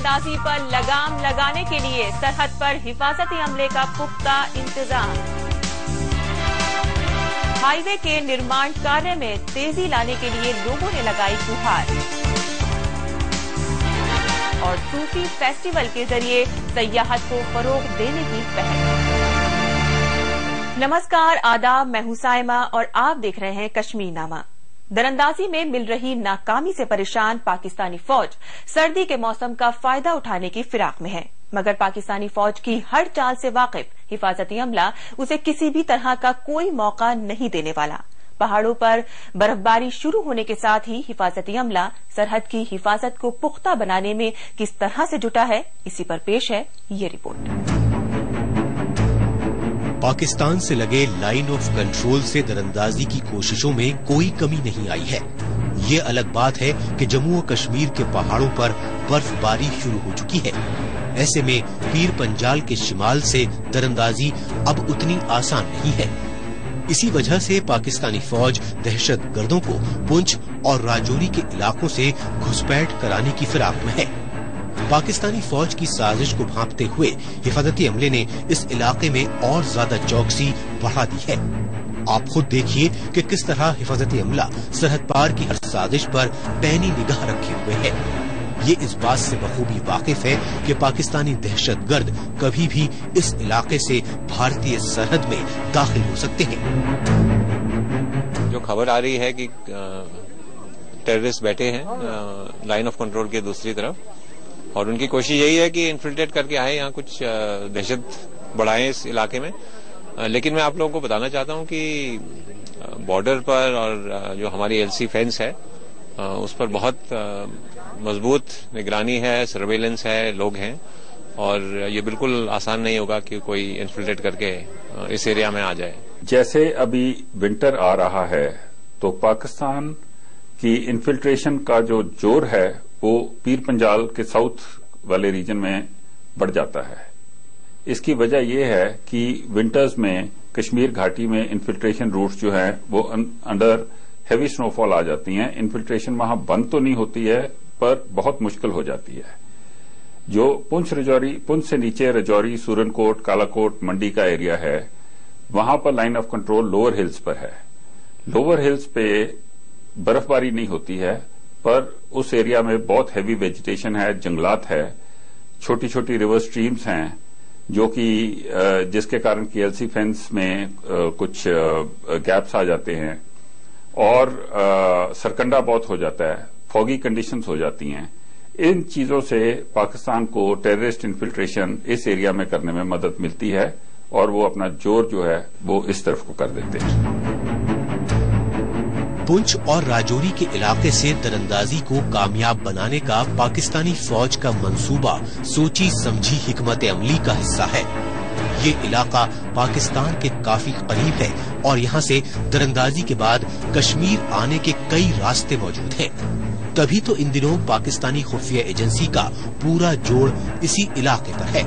दरअंदाजी पर लगाम लगाने के लिए सरहद पर हिफाजती अमले का पुख्ता इंतजाम। हाईवे के निर्माण कार्य में तेजी लाने के लिए लोगों ने लगाई गुहार। और सूफी फेस्टिवल के जरिए सयाहत को फरोग देने की पहल। नमस्कार, आदाब, मैं हूं साइमा और आप देख रहे हैं कश्मीर नामा। दरअंदाजी में मिल रही नाकामी से परेशान पाकिस्तानी फौज सर्दी के मौसम का फायदा उठाने की फिराक में है, मगर पाकिस्तानी फौज की हर चाल से वाकिफ हिफाजती अमला उसे किसी भी तरह का कोई मौका नहीं देने वाला। पहाड़ों पर बर्फबारी शुरू होने के साथ ही हिफाजती अमला सरहद की हिफाजत को पुख्ता बनाने में किस तरह से जुटा है, इसी पर पेश है ये रिपोर्ट। पाकिस्तान से लगे लाइन ऑफ कंट्रोल से दरअंदाजी की कोशिशों में कोई कमी नहीं आई है। ये अलग बात है कि जम्मू और कश्मीर के पहाड़ों पर बर्फबारी शुरू हो चुकी है। ऐसे में पीर पंजाल के शिमाल से दरअंदाजी अब उतनी आसान नहीं है। इसी वजह से पाकिस्तानी फौज दहशत गर्दों को पुंछ और राजौरी के इलाकों से घुसपैठ कराने की फिराक में है। पाकिस्तानी फौज की साजिश को भांपते हुए हिफाजती अमले ने इस इलाके में और ज्यादा चौकसी बढ़ा दी है। आप खुद देखिए कि किस तरह हिफाजती अमला सरहद पार की हर साजिश पर पैनी निगाह रखे हुए है। ये इस बात से बखूबी वाकिफ है कि पाकिस्तानी दहशतगर्द कभी भी इस इलाके से भारतीय सरहद में दाखिल हो सकते हैं। जो खबर आ रही है कि टेररिस्ट बैठे हैं लाइन ऑफ कंट्रोल के दूसरी तरफ, और उनकी कोशिश यही है कि इन्फिल्ट्रेट करके आए, यहाँ कुछ दहशत बढ़ाएं इस इलाके में। लेकिन मैं आप लोगों को बताना चाहता हूँ कि बॉर्डर पर और जो हमारी एलसी फेंस है उस पर बहुत मजबूत निगरानी है, सर्वेलेंस है, लोग हैं, और ये बिल्कुल आसान नहीं होगा कि कोई इन्फिल्ट्रेट करके इस एरिया में आ जाए। जैसे अभी विंटर आ रहा है तो पाकिस्तान की इन्फिल्ट्रेशन का जो जोर है वो पीर पंजाल के साउथ वाले रीजन में बढ़ जाता है। इसकी वजह यह है कि विंटर्स में कश्मीर घाटी में इन्फिल्ट्रेशन रूट्स जो हैं वो अंडर हेवी स्नोफॉल आ जाती हैं। इन्फिल्ट्रेशन वहां बंद तो नहीं होती है पर बहुत मुश्किल हो जाती है। जो पुंछ से नीचे रजौरी, सूरनकोट, कालाकोट, मंडी का एरिया है, वहां पर line of control lower hills पर है। लोअर हिल्स पे बर्फबारी नहीं होती है पर उस एरिया में बहुत हैवी वेजिटेशन है, जंगलात है, छोटी छोटी रिवर स्ट्रीम्स हैं, जो कि जिसके कारण केएलसी फेंस में कुछ गैप्स आ जाते हैं और सरकंडा बहुत हो जाता है, फॉगी कंडीशंस हो जाती हैं। इन चीजों से पाकिस्तान को टेररिस्ट इन्फिल्ट्रेशन इस एरिया में करने में मदद मिलती है और वो अपना जोर जो है वो इस तरफ को कर देते हैं। पुंछ और राजौरी के इलाके से दरअंदाजी को कामयाब बनाने का पाकिस्तानी फौज का मंसूबा सोची समझी हिकमत अमली का हिस्सा है। ये इलाका पाकिस्तान के काफी करीब है और यहाँ से दरअंदाजी के बाद कश्मीर आने के कई रास्ते मौजूद हैं। तभी तो इन दिनों पाकिस्तानी खुफिया एजेंसी का पूरा जोर इसी इलाके पर है।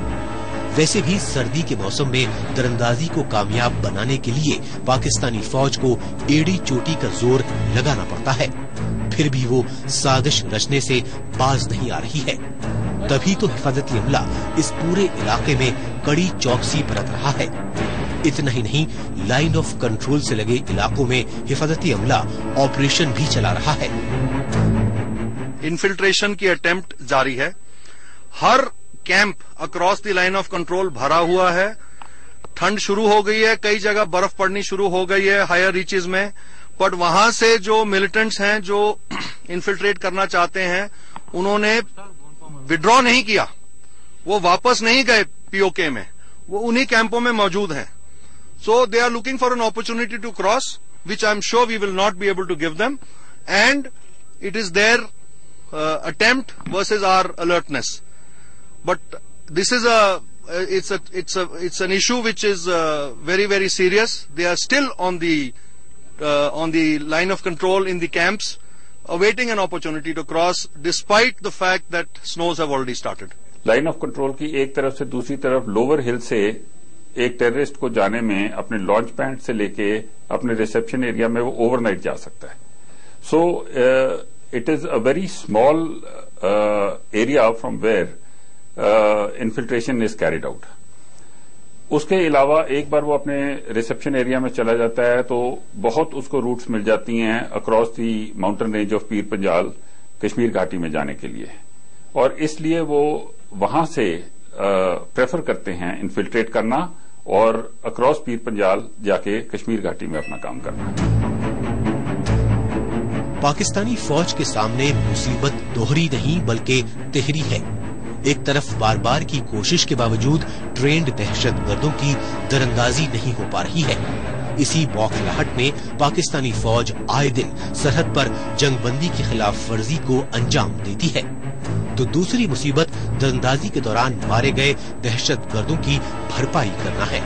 वैसे भी सर्दी के मौसम में दरअंदाजी को कामयाब बनाने के लिए पाकिस्तानी फौज को एड़ी चोटी का जोर लगाना पड़ता है, फिर भी वो साजिश रचने से बाज नहीं आ रही है। तभी तो हिफाजती अमला इस पूरे इलाके में कड़ी चौकसी बरत रहा है। इतना ही नहीं, लाइन ऑफ कंट्रोल से लगे इलाकों में हिफाजती अमला ऑपरेशन भी चला रहा है। इन्फिल्ट्रेशन की अटेम्प्ट जारी है। हर camp across the line of control भरा हुआ है। ठंड शुरू हो गई है, कई जगह बर्फ पड़नी शुरू हो गई है हायर रीचेज में, बट वहां से जो मिलिटेंट्स हैं जो इन्फिल्ट्रेट करना चाहते हैं उन्होंने विड्रॉ नहीं किया, वो वापस नहीं गए पीओके में, वो उन्हीं कैंपों में मौजूद हैं। So they are looking for an opportunity to cross, which I am sure we will not be able to give them, and it is their attempt versus our alertness. But this is it's an issue which is very, very serious. They are still on the line of control in the camps, awaiting an opportunity to cross, despite the fact that snows have already started. Line of control की एक तरफ से दूसरी तरफ lower हिल से एक terrorist को जाने में अपने लॉन्च पैड से लेके अपने रिसेप्शन एरिया में वो ओवरनाइट जा सकता है। So it is a very small area from where infiltration is carried out. اس کے علاوہ ایک بار وہ اپنے ریسپشن ایریا میں چلا جاتا ہے تو بہت اس کو روٹس مل جاتی ہیں across the mountain range of Pir Panjal Kashmir گھاٹی میں جانے کے لیے, اور اس لیے وہ وہاں سے پریفر کرتے ہیں انفلٹریٹ کرنا اور اکراس پیر پنجال جا کے کشمیر گھاٹی میں اپنا کام کرنا. پاکستانی فوج کے سامنے مصیبت دوہری نہیں بلکہ تہری ہے. ایک طرف بار بار کی کوشش کے باوجود ٹرینڈ دہشت گردوں کی دراندازی نہیں ہو پا رہی ہے. اسی بوکھلاہٹ میں پاکستانی فوج آئے دن سرحد پر جنگ بندی کی خلاف ورزی کو انجام دیتی ہے, تو دوسری مصیبت دراندازی کے دوران مارے گئے دہشت گردوں کی بھرپائی کرنا ہے.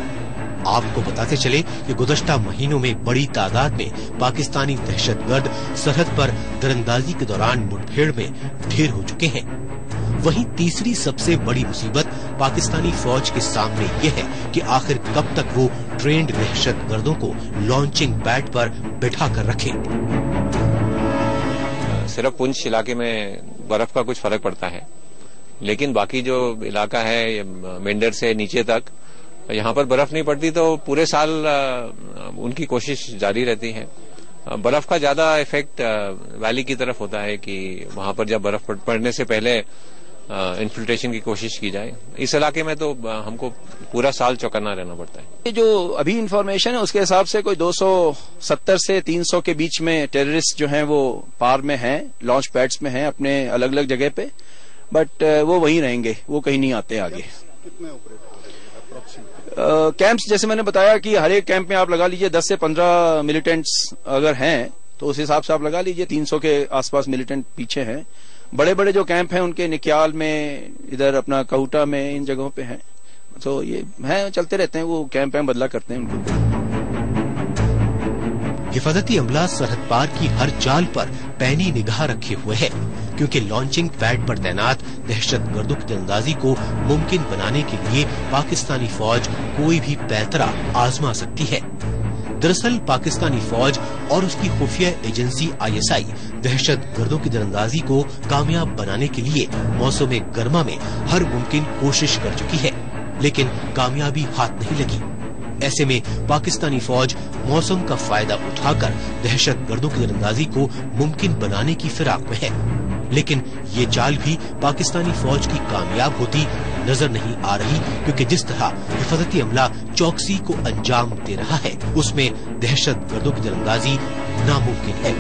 آپ کو بتاتے چلے کہ گزشتہ مہینوں میں بڑی تعداد میں پاکستانی دہشت گرد سرحد پر دراندازی کے دوران مٹبھیڑ میں ڈھیر ہو چکے ہیں. وہیں تیسری سب سے بڑی مصیبت پاکستانی فوج کے سامنے یہ ہے کہ آخر کب تک وہ ٹرینڈ دہشت گردوں کو لانچنگ پیڈ پر بٹھا کر رکھے. صرف پنچ علاقے میں برف کا کچھ فرق پڑتا ہے, لیکن باقی جو علاقہ ہے مینڈر سے نیچے تک یہاں پر برف نہیں پڑتی, تو پورے سال ان کی کوشش جاری رہتی ہے. برف کا زیادہ افیکٹ ویلی کی طرف ہوتا ہے کہ وہاں پر جب برف پڑنے سے پہلے انفلٹریشن کی کوشش کی جائے. اس علاقے میں تو ہم کو پورا سال چوکنا رہنا پڑتا ہے. یہ جو ابھی انفارمیشن ہے اس کے حساب سے کوئی 270 سے 300 کے بیچ میں ٹیررسٹ جو ہیں وہ پار میں ہیں, لانچ پیڈز میں ہیں اپنے الگ الگ جگہ پہ, بٹ وہ وہیں رہیں گے, وہ کہیں نہیں آتے آگے. کیمپس جیسے میں نے بتایا کہ ہر ایک کیمپ میں آپ لگا لیجئے 10 سے 15 ملیٹنٹس اگر ہیں تو اس حساب سے آپ لگا لیجئے 300 کے آس پاس ملیٹنٹ پیچھے ہیں. بڑے بڑے جو کیمپ ہیں ان کے نکیال میں, ادھر اپنا کوٹا میں, ان جگہوں پہ ہیں. تو یہ ہیں, چلتے رہتے ہیں, وہ کیمپ بدلا کرتے ہیں ان کو. حفاظتی عملہ سرحد پار کی ہر چال پر پینی نگاہ رکھے ہوئے ہے, کیونکہ لانچنگ پیڈ پر تعینات دہشت گردوں کی تیراندازی کو ممکن بنانے کے لیے پاکستانی فوج کوئی بھی پیترا آزما سکتی ہے. دراصل پاکستانی فوج اور اس کی خفیہ ایجنسی ISI دہشت گردوں کی تیراندازی کو کامیاب بنانے کے لیے موسم گرما میں ہر ممکن کوشش کر چکی ہے, لیکن کامیابی ہاتھ نہیں لگی. ایسے میں پاکستانی فوج موسم کا فائدہ اٹھا کر دہشت گردوں کی تیراندازی کو ممکن بنانے کی فراق میں ہے, لیکن یہ چال بھی پاکستانی فوج کی کامیاب ہوتی نظر نہیں آ رہی, کیونکہ جس طرح حفاظتی عملہ چوکسی کو انجام دے رہا ہے اس میں دہشت گردوں کی تیراندازی ناممکن ہے.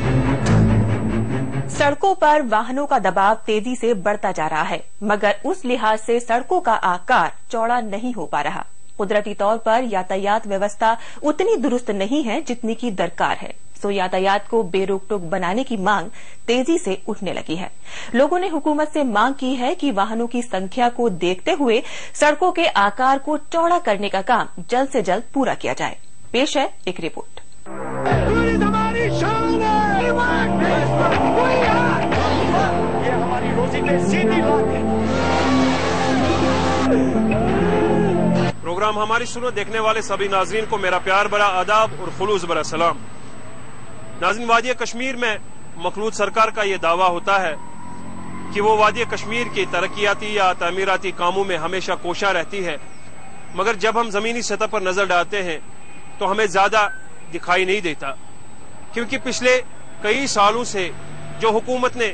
سڑکوں پر واہنوں کا دباؤ تیزی سے بڑھتا جا رہا ہے, مگر اس لحاظ سے سڑکوں کا آکار چوڑا نہیں ہو پا رہا. قدرتی طور پر یاتایات ویوستھا اتنی درست نہیں ہے جتنی کی درکار ہے, سو یاتایات کو بے روک ٹوک بنانے کی مانگ تیزی سے اٹھنے لگی ہے. لوگوں نے حکومت سے مانگ کی ہے کہ واہنوں کی سنکھیا کو دیکھتے ہوئے سڑکوں کے آکار کو چوڑا کرنے کا کام جلد سے جلد پورا کیا جائے. پیش ہے ایک رپورٹ. پروگرام ہماری سنو دیکھنے والے سبھی ناظرین کو میرا پیار بھرا آداب اور خلوص بھرا سلام. ناظرین, وادی کشمیر میں مخلوط سرکار کا یہ دعویٰ ہوتا ہے کہ وہ وادی کشمیر کی ترقیاتی یا تعمیراتی کاموں میں ہمیشہ کوشاں رہتی ہے, مگر جب ہم زمینی سطح پر نظر ڈالتے ہیں تو ہمیں زیادہ دکھائی نہیں دیتا, کیونکہ پچھلے کئی سالوں سے جو حکومت نے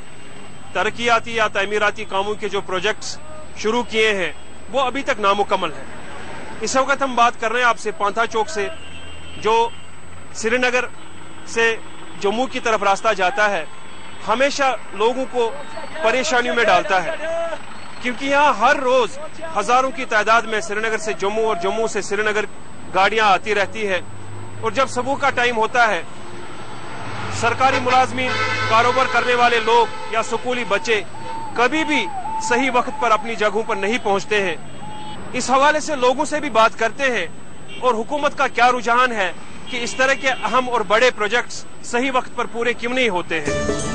ترقیاتی یا تعمیراتی کاموں کے جو پروجیکٹس شروع کیے ہیں وہ ابھی تک نامکمل ہیں. اس وقت ہم بات کر رہے ہیں آپ سے پانتھا چوک سے, جو سری نگر سے جموں کی طرف راستہ جاتا ہے, ہمیشہ لوگوں کو پریشانیوں میں ڈالتا ہے, کیونکہ یہاں ہر روز ہزاروں کی تعداد میں سری نگر سے جموں اور جموں سے سری نگر گاڑیاں آتی رہتی ہے. اور جب صبح کا ٹائم ہوتا ہے, سرکاری ملازمین, کاروبار کرنے والے لوگ یا سکولی بچے کبھی بھی صحیح وقت پر اپنی جگہوں پر نہیں پہنچتے ہیں. اس حوالے سے لوگوں سے بھی بات کرتے ہیں اور حکومت کا کیا رجحان ہے کہ اس طرح کے اہم اور بڑے پروجیکٹس صحیح وقت پر پورے کیوں نہیں ہوتے ہیں.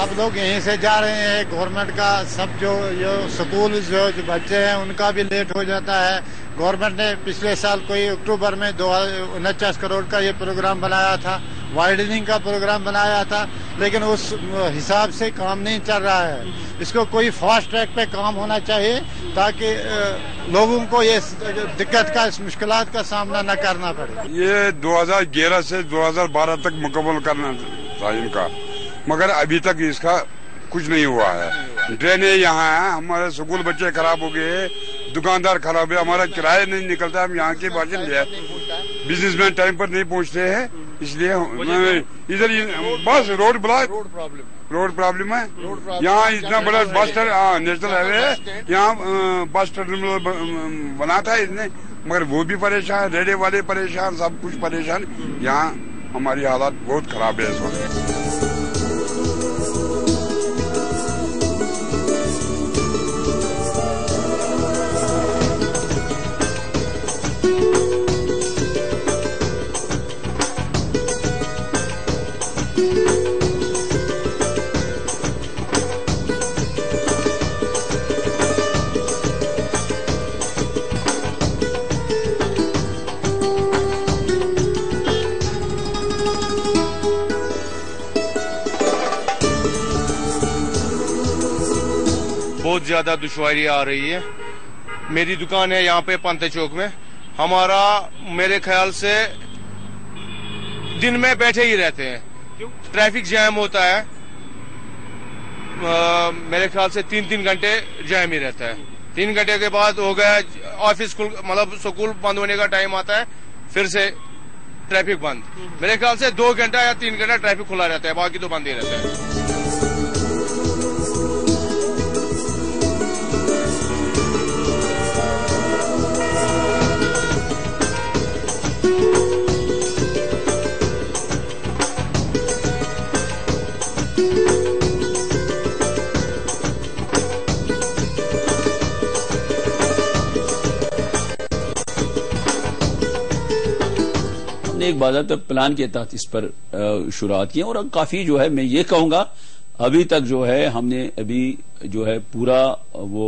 सब लोग यहीं से जा रहे हैं। गवर्नमेंट का सब जो स्कूल जो बच्चे हैं उनका भी लेट हो जाता है। गवर्नमेंट ने पिछले साल कोई अक्टूबर में 49 करोड़ का ये प्रोग्राम बनाया था, वाइडनिंग का प्रोग्राम बनाया था, लेकिन उस हिसाब से काम नहीं चल रहा है। इसको कोई फास्ट ट्रैक पे काम होना चाहिए ताकि लोगों को ये दिक्कत का, इस मुश्किलात का सामना न करना पड़े। ये 2011 से 2012 तक मुकम्मल करना था इनका, मगर अभी तक इसका कुछ नहीं हुआ है। ड्रेनें यहाँ है, हमारे स्कूल बच्चे खराब हो गए, दुकानदार खराब है, हमारा किराया नहीं निकलता। हम यहाँ के बाशिंदे हैं, बिजनेसमैन टाइम पर नहीं पहुँचते हैं, इसलिए इधर बस रोड प्रॉब्लम है। यहाँ इतना बड़ा बस नेशनल हाईवे है, यहाँ बस टर्मिनल बना था इसने, मगर वो भी परेशान, रेडे वाले परेशान, सब कुछ परेशान। यहाँ हमारी हालत बहुत खराब है इस वक्त। बहुत ज्यादा दुश्वारी आ रही है। मेरी दुकान है यहाँ पे पांते चौक में। हमारा मेरे ख्याल से दिन में बैठे ही रहते हैं, ट्रैफिक जैम होता है। मेरे ख्याल से 3-3 घंटे जैम ही रहता है। 3 घंटे के बाद हो गया ऑफिस मतलब स्कूल बंद होने का टाइम आता है, फिर से ट्रैफिक बंद। मेरे ख्याल से 2 घंटा या 3 घंटा ट्रैफिक खुला रहता है, बाकी तो बंद ही रहता है। एक बाज़ाब्ता प्लान के तहत इस पर शुरुआत की और काफी जो है मैं ये कहूंगा अभी तक जो है हमने अभी जो है पूरा वो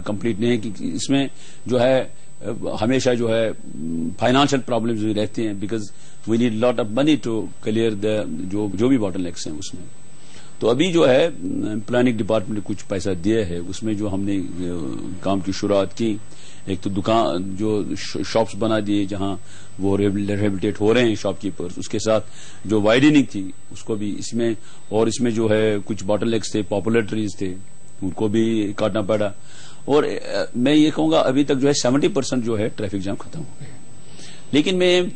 कंप्लीट नहीं है कि इसमें जो है हमेशा जो है फाइनेंशियल प्रॉब्लम्स भी रहते हैं, because we need lot of money to clear the जो भी बॉटलनेक्स हैं उसमें। तो अभी जो है प्लानिंग डिपार्टमेंट ने कुछ पैसा दिया है, उसमें जो हमने काम की शुरुआत की, एक तो दुकान जो शॉप्स बना दिए जहां वो रिहेबिलिटेट हो रहे हैं शॉपकीपर्स, उसके साथ जो वाइडनिंग थी उसको भी इसमें, और इसमें जो है कुछ बॉटलनेक्स थे, पॉपुलर ट्रीज थे, उनको भी काटना पड़ा। और मैं ये कहूंगा अभी तक जो है 70% जो है ट्रैफिक जाम खत्म हो गया। लेकिन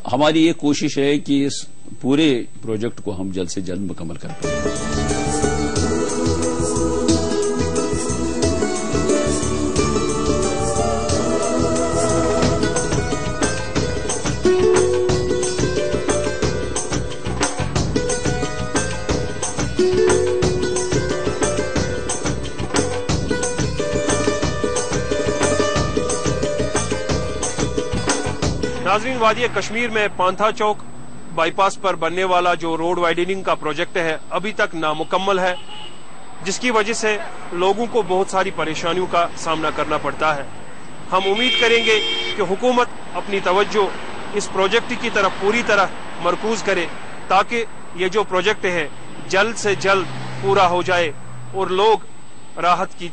हमारी ये कोशिश है कि इस पूरे प्रोजेक्ट को हम जल्द से जल्द मुकम्मल कर पाएं। नाजरीन, वादी कश्मीर में पांथा चौक बाईपास पर बनने वाला जो रोड वाइडनिंग का प्रोजेक्ट है अभी तक नामुकम्मल है, जिसकी वजह से लोगों को बहुत सारी परेशानियों का सामना करना पड़ता है। हम उम्मीद करेंगे कि हुकूमत अपनी तवज्जो इस प्रोजेक्ट की तरफ पूरी तरह मरकूज करे ताकि ये जो प्रोजेक्ट है जल्द से जल्द पूरा हो जाए और लोग राहत की,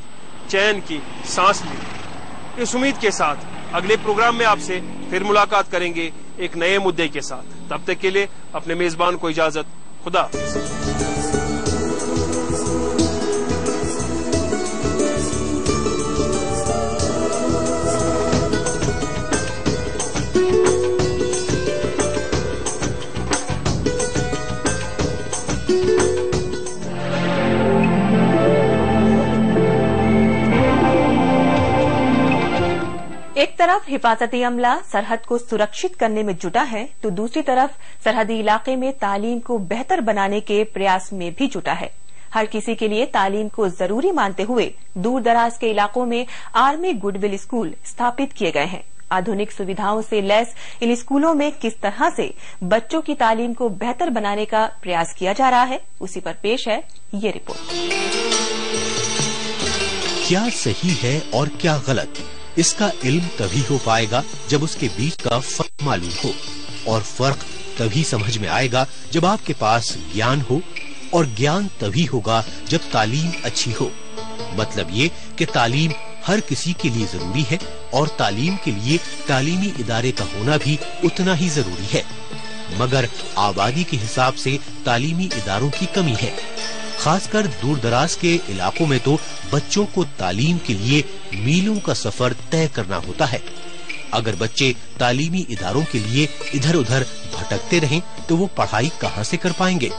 चैन की सांस लें। इस उम्मीद के साथ अगले प्रोग्राम में आपसे फिर मुलाकात करेंगे एक नए मुद्दे के साथ। तब तक के लिए अपने मेजबान को इजाजत, खुदा हाफिज। एक तरफ हिफाजती अमला सरहद को सुरक्षित करने में जुटा है तो दूसरी तरफ सरहदी इलाके में तालीम को बेहतर बनाने के प्रयास में भी जुटा है। हर किसी के लिए तालीम को जरूरी मानते हुए दूर दराज के इलाकों में आर्मी गुडविल स्कूल स्थापित किए गए हैं आधुनिक सुविधाओं से लैस इन स्कूलों में किस तरह से बच्चों की तालीम को बेहतर बनाने का प्रयास किया जा रहा है, उसी पर पेश है ये रिपोर्ट। क्या सही है और क्या गलत, इसका इल्म तभी हो पाएगा जब उसके बीच का फर्क मालूम हो, और फर्क तभी समझ में आएगा जब आपके पास ज्ञान हो, और ज्ञान तभी होगा जब तालीम अच्छी हो। मतलब ये कि तालीम हर किसी के लिए जरूरी है, और तालीम के लिए तालीमी इदारे का होना भी उतना ही जरूरी है। मगर आबादी के हिसाब से तालीमी इदारों की कमी है। खासकर दूर दराज के इलाकों में तो बच्चों को तालीम के लिए मीलों का सफर तय करना होता है। अगर बच्चे तालीमी इदारों के लिए इधर उधर भटकते रहें तो वो पढ़ाई कहाँ से कर पाएंगे।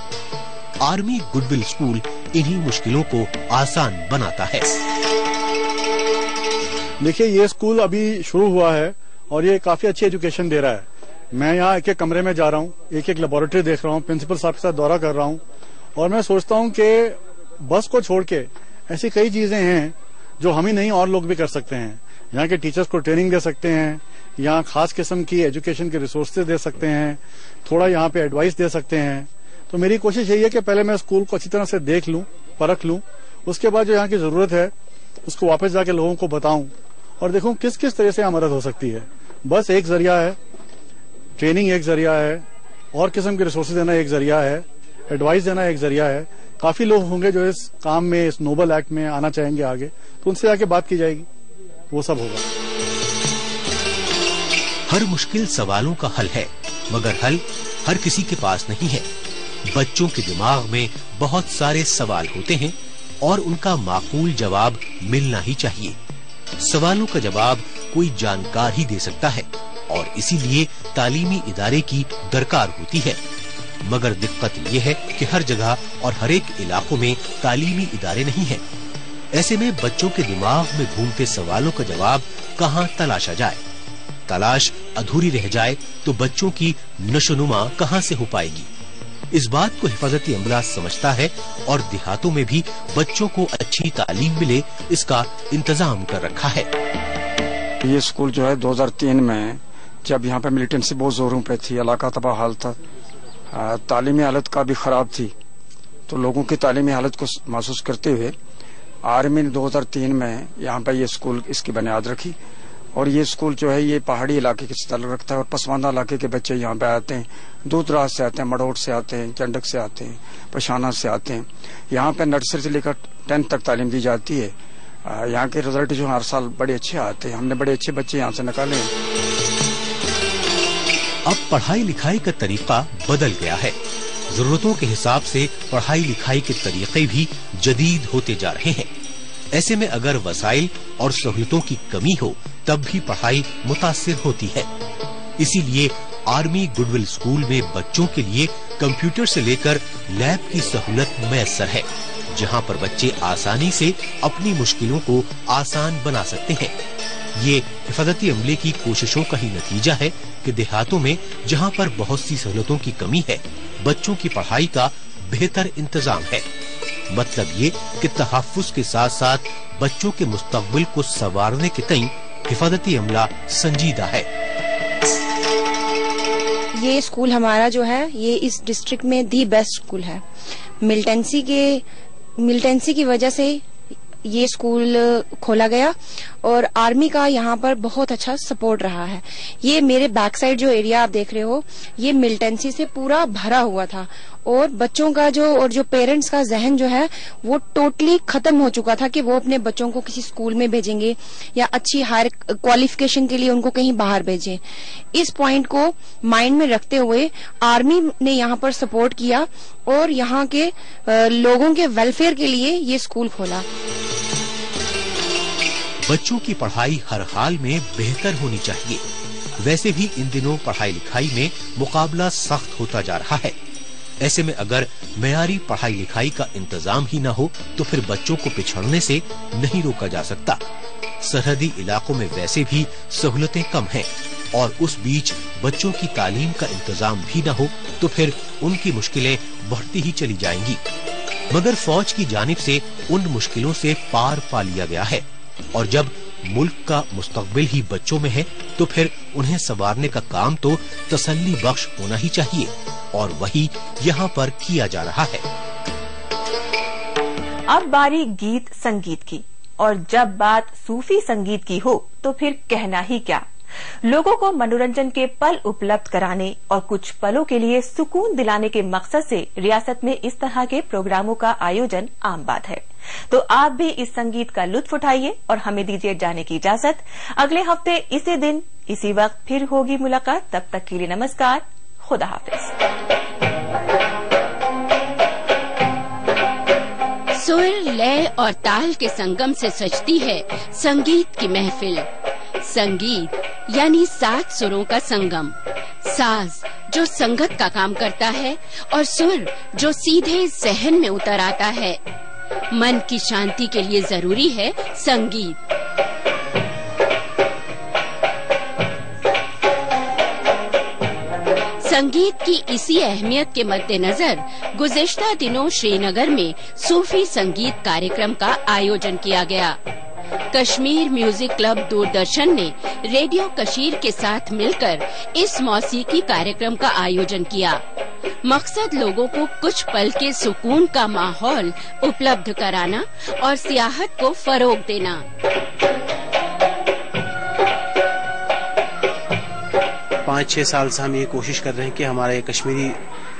आर्मी गुडविल स्कूल इन्हीं मुश्किलों को आसान बनाता है। देखिए, ये स्कूल अभी शुरू हुआ है और ये काफी अच्छी एजुकेशन दे रहा है। मैं यहाँ एक एक कमरे में जा रहा हूँ, एक एक लेबोरेटरी देख रहा हूँ, प्रिंसिपल साहब के साथ दौरा कर रहा हूँ, और मैं सोचता हूँ कि बस को छोड़ के ऐसी कई चीजें हैं जो हम ही नहीं और लोग भी कर सकते हैं। यहाँ के टीचर्स को ट्रेनिंग दे सकते हैं, यहाँ खास किस्म की एजुकेशन के रिसोर्सेज दे सकते हैं, थोड़ा यहाँ पे एडवाइस दे सकते हैं। तो मेरी कोशिश यही है कि पहले मैं स्कूल को अच्छी तरह से देख लूं, परख लूं, उसके बाद जो यहाँ की जरूरत है उसको वापस जाके लोगों को बताऊं और देखूं किस किस तरह से यहाँ मदद हो सकती है। बस एक जरिया है, ट्रेनिंग एक जरिया है, और किस्म के रिसोर्सेज देना एक जरिया है, एडवाइस देना एक जरिया है। काफी लोग होंगे जो इस काम में, इस नोबल एक्ट में आना चाहेंगे आगे, तो उनसे आके बात की जाएगी, वो सब होगा। हर मुश्किल सवालों का हल है, मगर हल हर किसी के पास नहीं है। बच्चों के दिमाग में बहुत सारे सवाल होते हैं और उनका माकूल जवाब मिलना ही चाहिए। सवालों का जवाब कोई जानकार ही दे सकता है और इसीलिए तालीमी इदारे की दरकार होती है। मगर दिक्कत यह है कि हर जगह और हर एक इलाकों में तालीमी इदारे नहीं हैं। ऐसे में बच्चों के दिमाग में घूमते सवालों का जवाब कहाँ तलाशा जाए। तलाश अधूरी रह जाए तो बच्चों की नशोनुमा कहाँ से हो पाएगी। इस बात को हिफाजती अमला समझता है और देहातों में भी बच्चों को अच्छी तालीम मिले, इसका इंतजाम कर रखा है। ये स्कूल जो है 2003 में जब यहाँ पे मिलिटेंसी बहुत जोरों पे थी, इलाका तबाह हाल था, तालीमी हालत का भी खराब थी, तो लोगों की तालीमी हालत को महसूस करते हुए आर्मी ने 2003 में यहाँ पे ये स्कूल इसकी बुनियाद रखी। और ये स्कूल जो है ये पहाड़ी इलाके के ताल्लुक रखता है और पसमानदा इलाके के बच्चे यहाँ पे आते हैं, दूर दराज से आते हैं, मड़ोट से आते हैं, चंडक से आते हैं, पशाना से आते हैं। यहाँ पे नर्सरी से लेकर 10th तक तालीम दी जाती है। यहाँ के रिजल्ट जो हर साल बड़े अच्छे आते हैं, हमने बड़े अच्छे बच्चे यहाँ से निकाले हैं। अब पढ़ाई लिखाई का तरीका बदल गया है। जरूरतों के हिसाब से पढ़ाई लिखाई के तरीके भी जदीद होते जा रहे हैं। ऐसे में अगर वसाइल और सहूलतों की कमी हो तब भी पढ़ाई मुतासिर होती है। इसीलिए आर्मी गुडविल स्कूल में बच्चों के लिए कंप्यूटर से लेकर लैब की सहूलत मैसर है, जहां पर बच्चे आसानी से अपनी मुश्किलों को आसान बना सकते हैं। ये हिफाजती अमले की कोशिशों का ही नतीजा है कि देहातों में जहां पर बहुत सी सहूलतों की कमी है, बच्चों की पढ़ाई का बेहतर इंतजाम है। मतलब ये कि तहफ्फुज के साथ साथ बच्चों के मुस्तकबिल को संवारने के तई हिफाजती अमला संजीदा है। ये स्कूल हमारा जो है ये इस डिस्ट्रिक्ट में दी बेस्ट स्कूल है। मिलिटेंसी की वजह से ये स्कूल खोला गया और आर्मी का यहाँ पर बहुत अच्छा सपोर्ट रहा है। ये मेरे बैक साइड जो एरिया आप देख रहे हो ये मिलिटेंसी से पूरा भरा हुआ था और बच्चों का जो पेरेंट्स का जहन जो है वो टोटली खत्म हो चुका था कि वो अपने बच्चों को किसी स्कूल में भेजेंगे या अच्छी हायर क्वालिफिकेशन के लिए उनको कहीं बाहर भेजें। इस पॉइंट को माइंड में रखते हुए आर्मी ने यहाँ पर सपोर्ट किया और यहाँ के लोगों के वेलफेयर के लिए ये स्कूल खोला। बच्चों की पढ़ाई हर हाल में बेहतर होनी चाहिए। वैसे भी इन दिनों पढ़ाई लिखाई में मुकाबला सख्त होता जा रहा है। ऐसे में अगर मेयारी पढ़ाई लिखाई का इंतजाम ही न हो तो फिर बच्चों को पिछड़ने से नहीं रोका जा सकता। सरहदी इलाकों में वैसे भी सहूलतें कम हैं और उस बीच बच्चों की तालीम का इंतजाम भी न हो तो फिर उनकी मुश्किलें बढ़ती ही चली जाएंगी। मगर फौज की जानिब से उन मुश्किलों से पार पा लिया गया है और जब मुल्क का मुस्तकबिल ही बच्चों में है तो फिर उन्हें संवारने का काम तो तसल्ली बख्श होना ही चाहिए, और वही यहाँ पर किया जा रहा है। अब बारी गीत संगीत की, और जब बात सूफी संगीत की हो तो फिर कहना ही क्या। लोगों को मनोरंजन के पल उपलब्ध कराने और कुछ पलों के लिए सुकून दिलाने के मकसद से रियासत में इस तरह के प्रोग्रामों का आयोजन आम बात है। तो आप भी इस संगीत का लुत्फ उठाइए और हमें दीजिए जाने की इजाजत। अगले हफ्ते इसी दिन इसी वक्त फिर होगी मुलाकात। तब तक के लिए नमस्कार, खुदा हाफिज। सुर, लय और ताल के संगम से सजती है संगीत की महफिल। संगीत यानी 7 सुरों का संगम। साज जो संगत का काम करता है और सुर जो सीधे ज़हन में उतर आता है। मन की शांति के लिए जरूरी है संगीत। संगीत की इसी अहमियत के मद्देनजर गुज़िश्ता दिनों श्रीनगर में सूफी संगीत कार्यक्रम का आयोजन किया गया। कश्मीर म्यूजिक क्लब दूरदर्शन ने रेडियो कशीर के साथ मिलकर इस मौसीकी कार्यक्रम का आयोजन किया। मकसद लोगों को कुछ पल के सुकून का माहौल उपलब्ध कराना और सियाहत को फरोग देना। 5-6 साल से हम ये कोशिश कर रहे हैं कि हमारा ये कश्मीरी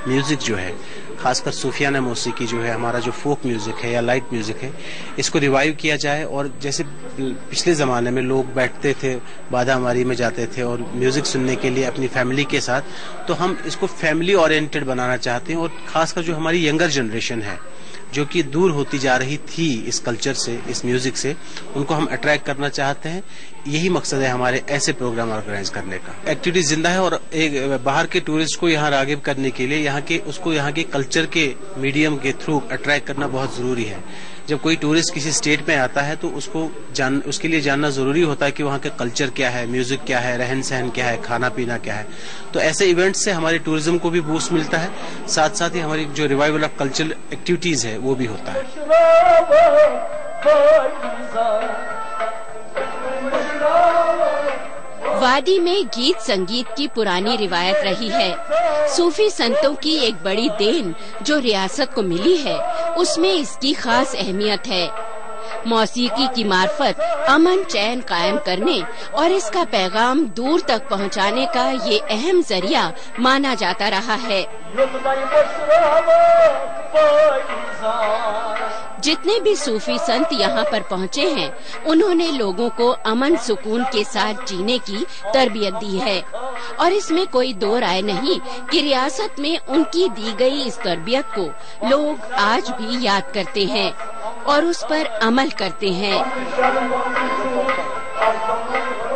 म्यूजिक जो है, खासकर सूफियाना मौसीकी जो है, हमारा जो फोक म्यूजिक है या लाइट म्यूजिक है, इसको रिवाइव किया जाए। और जैसे पिछले ज़माने में लोग बैठते थे, बादामारी में जाते थे और म्यूजिक सुनने के लिए अपनी फैमिली के साथ, तो हम इसको फैमिली ओरिएंटेड बनाना चाहते हैं। और खासकर जो हमारी यंगर जनरेशन है जो कि दूर होती जा रही थी इस कल्चर से, इस म्यूजिक से, उनको हम अट्रैक्ट करना चाहते हैं। यही मकसद है हमारे ऐसे प्रोग्राम ऑर्गेनाइज करने का। एक्टिविटी जिंदा है और एक बाहर के टूरिस्ट को यहाँ रागिब करने के लिए यहाँ के कल्चर के मीडियम के थ्रू अट्रैक्ट करना बहुत जरूरी है। जब कोई टूरिस्ट किसी स्टेट में आता है तो उसके लिए जानना जरूरी होता है कि वहाँ का कल्चर क्या है, म्यूजिक क्या है, रहन सहन क्या है, खाना पीना क्या है। तो ऐसे इवेंट्स से हमारे टूरिज्म को भी बूस्ट मिलता है, साथ साथ ही हमारी जो रिवाइवल ऑफ कल्चरल एक्टिविटीज है वो भी होता है। वादी में गीत संगीत की पुरानी रिवायत रही है। सूफी संतों की एक बड़ी देन जो रियासत को मिली है, उसमें इसकी खास अहमियत है। मौसीकी की मार्फत अमन चैन कायम करने और इसका पैगाम दूर तक पहुंचाने का ये अहम जरिया माना जाता रहा है। जितने भी सूफी संत यहाँ पर पहुँचे हैं, उन्होंने लोगों को अमन सुकून के साथ जीने की तरबियत दी है। और इसमें कोई दो राय नहीं कि रियासत में उनकी दी गई इस तरबियत को लोग आज भी याद करते हैं और उस पर अमल करते हैं।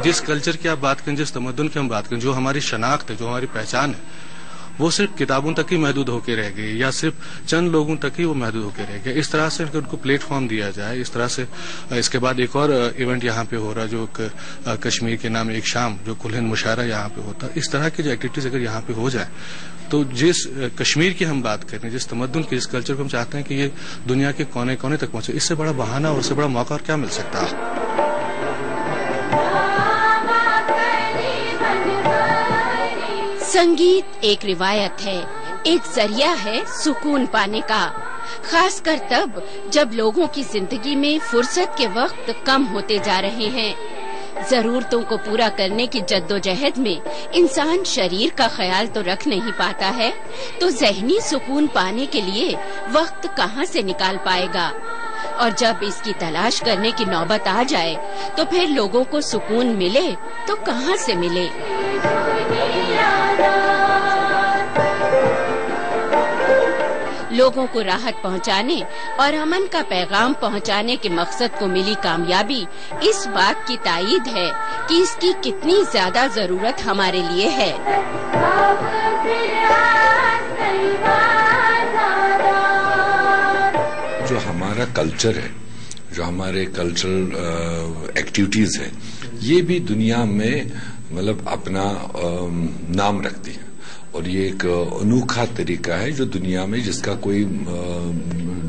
जिस कल्चर की आप बात करें, जिस तमद्दुन की हम बात करें, जो हमारी शनाख्त है, जो हमारी पहचान है, वो सिर्फ किताबों तक ही महदूद होकर रह गई या सिर्फ चंद लोगों तक ही वो महदूद होकर रह गया। इस तरह से उनको प्लेटफॉर्म दिया जाए। इस तरह से इसके बाद एक और इवेंट यहाँ पे हो रहा है जो कश्मीर के नाम एक शाम जो कुल हिंद मुशायरा यहाँ पे होता है। इस तरह की जो एक्टिविटीज अगर यहाँ पे हो जाए तो जिस कश्मीर की हम बात करें, जिस तमद्दुन की, जिस कल्चर को हम चाहते हैं कि ये दुनिया के कोने कोने तक पहुंचे, इससे बड़ा बहाना और इससे बड़ा मौका और क्या मिल सकता है। संगीत एक रिवायत है, एक जरिया है सुकून पाने का, खासकर तब जब लोगों की जिंदगी में फुर्सत के वक्त कम होते जा रहे हैं। जरूरतों को पूरा करने की जद्दोजहद में इंसान शरीर का ख्याल तो रख नहीं पाता है, तो ज़हनी सुकून पाने के लिए वक्त कहाँ से निकाल पाएगा। और जब इसकी तलाश करने की नौबत आ जाए तो फिर लोगों को सुकून मिले तो कहाँ से मिले। लोगों को राहत पहुंचाने और अमन का पैगाम पहुंचाने के मकसद को मिली कामयाबी इस बात की तायीद है कि इसकी कितनी ज्यादा जरूरत हमारे लिए है। जो हमारा कल्चर है, जो हमारे कल्चरल एक्टिविटीज है, ये भी दुनिया में मतलब अपना नाम रखती है और ये एक अनोखा तरीका है जो दुनिया में जिसका कोई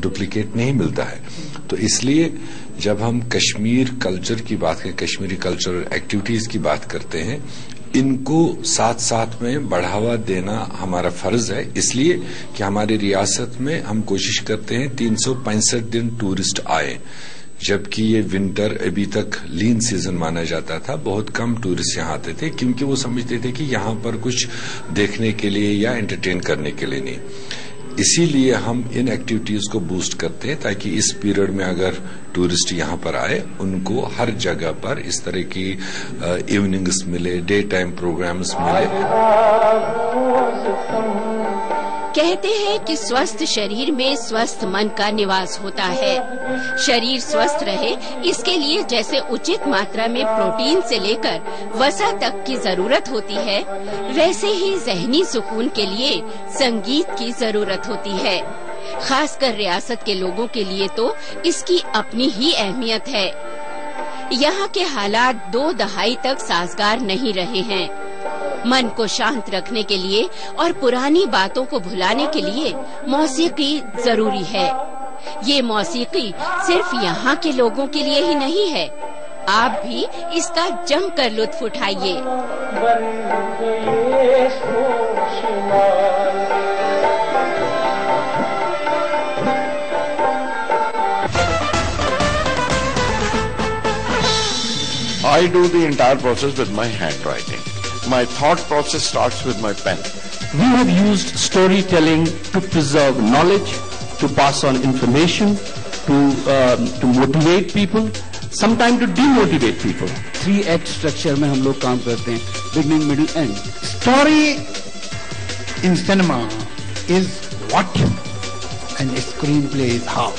डुप्लीकेट नहीं मिलता है। तो تو اس لیے جب ہم کشمیر کلچر کی بات کریں، کشمیری کلچر ایکٹیویٹیز کی بات کرتے ہیں، ان کو ساتھ ساتھ میں بڑھاوا دینا ہمارا فرض ہے، اس لیے کہ ہماری ریاست میں ہم کوشش کرتے ہیں 365 دن ٹورسٹ آئے، جبکہ یہ ونٹر ابھی تک لین سیزن مانا جاتا تھا، بہت کم ٹورسٹ یہاں آتے تھے کیونکہ وہ سمجھتے تھے کہ یہاں پر کچھ دیکھنے کے لیے یا انٹرٹین کرنے کے لیے نہیں۔ اسی لیے ہم ان ایکٹیویٹیز کو بوسٹ کرتے ہیں تاکہ اس پیریڈ میں اگر ٹورسٹ یہاں پر آئے ان کو ہر جگہ پر اس طرح کی ایوننگز ملے، ڈے ٹائم پروگرامز ملے۔ کہتے ہیں کہ سوستھ شریر میں سوستھ من کا نواس ہوتا ہے۔ شریر سوستھ رہے اس کے لیے جیسے اچت ماترا میں پروٹین سے لے کر وسا تک کی ضرورت ہوتی ہے، ویسے ہی ذہنی سکون کے لیے سنگیت کی ضرورت ہوتی ہے۔ خاص کر ریاست کے لوگوں کے لیے تو اس کی اپنی ہی اہمیت ہے۔ یہاں کے حالات 2 دہائی تک سازگار نہیں رہے ہیں۔ من کو شانت رکھنے کے لیے اور پرانی باتوں کو بھلانے کے لیے موسیقی ضروری ہے۔ یہ موسیقی صرف یہاں کے لوگوں کے لیے ہی نہیں ہے، آپ بھی اس کا جم کر لطف اٹھائیے۔ I do the entire process with my handwriting. My thought process starts with my pen. We have used storytelling to preserve knowledge, to pass on information, to motivate people, sometimes to demotivate people. 3-act structure में हम लोग काम करते हैं, beginning, middle, end. Story in cinema is what and screenplay is how.